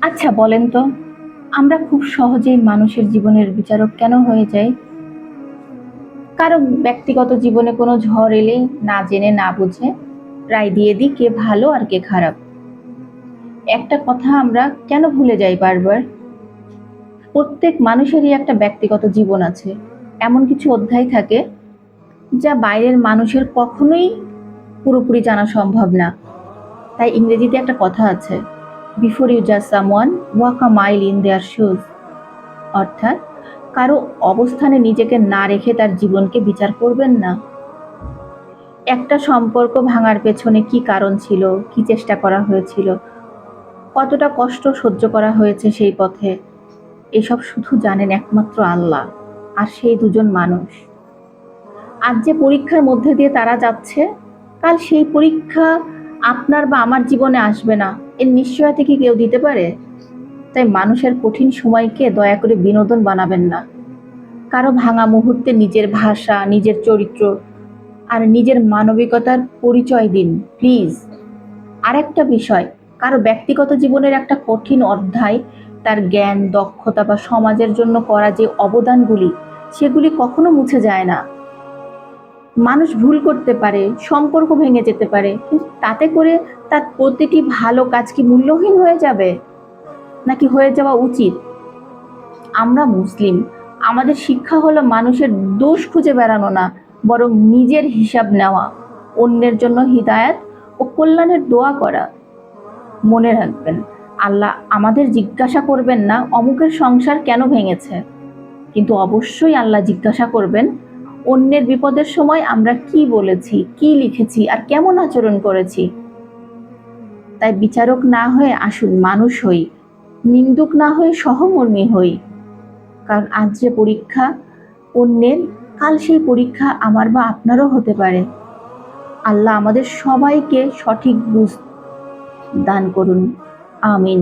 আচ্ছা বলেন তো, আমরা খুব সহজেই মানুষের জীবনের বিচারক কেন হয়ে যাই? কারো ব্যক্তিগত জীবনে কোনো ঝড় এলেই না জেনে না বুঝে রায় দিয়ে দিই কে ভালো আর কে খারাপ। একটা কথা আমরা কেন ভুলে যাই বারবার? প্রত্যেক মানুষেরই একটা ব্যক্তিগত জীবন আছে। এমন কিছু অধ্যায় থাকে যা বাইরের মানুষের কখনোই পুরোপুরি জানা সম্ভব না। তাই ইংরেজিতে একটা কথা আছে, বিফোর ইউ জাজ someone walk a mile in their shoes. অর্থাৎ কারো অবস্থানে নিজেকে না রেখে তার জীবনকে বিচার করবেন না। একটা সম্পর্ক ভাঙার পেছনে কি কারণ ছিল, কি চেষ্টা করা হয়েছিল, কতটা কষ্ট সহ্য করা হয়েছে সেই পথে, এসব শুধু জানেন একমাত্র আল্লাহ আর সেই দুজন মানুষ। আজ যে পরীক্ষার মধ্যে দিয়ে তারা যাচ্ছে, কাল সেই পরীক্ষা আপনার বা আমার জীবনে আসবে না, এর নিশ্চয়তা কি কেউ দিতে পারে? তাই মানুষের কঠিন সময়কে দয়া করে বিনোদন বানাবেন না। কারো ভাঙা মুহূর্তে নিজের ভাষা, নিজের চরিত্র আর নিজের মানবিকতার পরিচয় দিন প্লিজ। আরেকটা বিষয়, কারো ব্যক্তিগত জীবনের একটা কঠিন অধ্যায়, তার জ্ঞান, দক্ষতা বা সমাজের জন্য করা যে অবদানগুলি, সেগুলি কখনো মুছে যায় না। মানুষ ভুল করতে পারে, সম্পর্ক ভেঙে যেতে পারে, কিন্তু তাতে করে তার প্রতিটি ভালো কাজ কি মূল্যহীন হয়ে যাবে? নাকি হয়ে যাওয়া উচিত? আমরা মুসলিম, আমাদের শিক্ষা হলো মানুষের দোষ খুঁজে বেড়ানো না, বরং নিজের হিসাব নেওয়া, অন্যের জন্য হিদায়াত ও কল্যাণের দোয়া করা। মনে রাখবেন, আল্লাহ আমাদের জিজ্ঞাসা করবেন না অমুকের সংসার কেন ভেঙেছে, কিন্তু অবশ্যই আল্লাহ জিজ্ঞাসা করবেন অন্যের বিপদের সময় আমরা কি বলেছি, কি লিখেছি আর কেমন আচরণ করেছি। তাই বিচারক না হয়ে আসুন মানুষ হই, নিন্দুক না হয়ে সহমর্মী হই। কারণ আজ যে পরীক্ষা অন্যের, কাল সেই পরীক্ষা আমার বা আপনারও হতে পারে। আল্লাহ আমাদের সবাইকে সঠিক বুঝ দান করুন। আমিন।